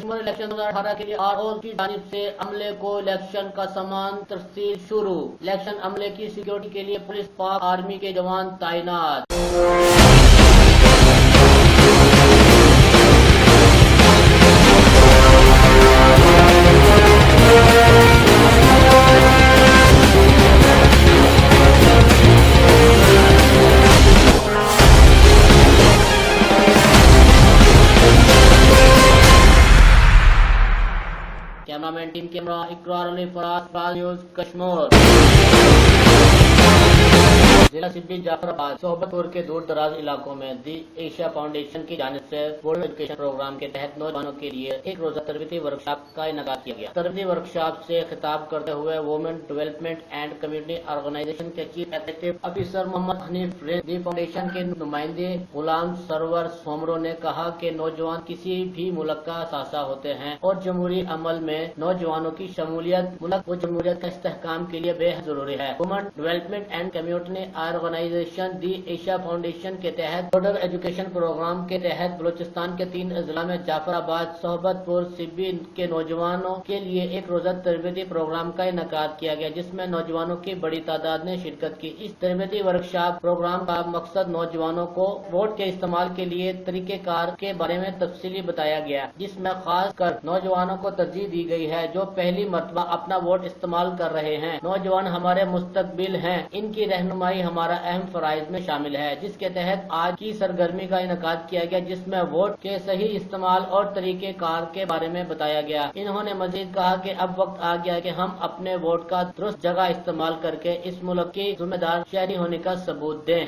Kashmir election 2018 के लिए RO की जानिब से अमले को इलेक्शन का सामान तरसील शुरू। इलेक्शन अमले की सिक्योरिटी के लिए पुलिस पाक आर्मी के जवान तैनात। कैमरामैन टीम कैमरा इकरार अली फराज न्यूज कश्मीर। जिला सिब्बी जाफराबाद सोहबतपुर के दूर दराज इलाकों में दी एशिया फाउंडेशन की जानिब से वर्ल्ड एजुकेशन प्रोग्राम के तहत नौजवानों के लिए एक रोजा तरबीती वर्कशॉप का इनेकाद किया गया। तरबीती वर्कशॉप से खिताब करते हुए women development and community organization के chief executive officer Mohammad Hanif the foundation के नुमाइंदे गुलाम सरवर सोमरो ने कहा कि नौजवान किसी भी मुल्क का असासा होते हैं और जमहूरी अमल में नौजवानों की शमूलियत मुल्क व जमहूरियत का इस्तेहकाम के लिए बेहद जरूरी है। Women development and community organization the Asia Foundation के तहत बॉर्डर एजुकेशन प्रोग्राम के तहत बलूचिस्तान के 3 अजला में जाफराबाद सोहबतपुर सिब्बी के नौजवानों के लिए एक रोजा तरबीती प्रोग्राम का इनेकाद किया गया, जिसमें नौजवानों की बड़ी तादाद ने शिरकत की। इस तरबीती वर्कशॉप प्रोग्राम का मकसद नौजवानों को वोट के इस्तेमाल के लिए तरीकेकार के बारे में तफसीली बताया गया, जिसमें खास कर नौजवानों को तरजीह दी गई है जो पहली मरतबा अपना वोट इस्तेमाल कर रहे हैं। नौजवान हमारे मुस्तकबिल हैं, इनकी रहनुमाई हमारा अहम फराइज में शामिल है, जिसके तहत आज की सरगर्मी का इनेकाद किया गया, जिसमें वोट के सही इस्तेमाल और तरीके कार के बारे में बताया गया। इन्होंने मजीद कहा कि अब वक्त आ गया कि हम अपने वोट का दुरुस्त जगह इस्तेमाल करके इस मुल्क की जिम्मेदार शहरी होने का सबूत दें।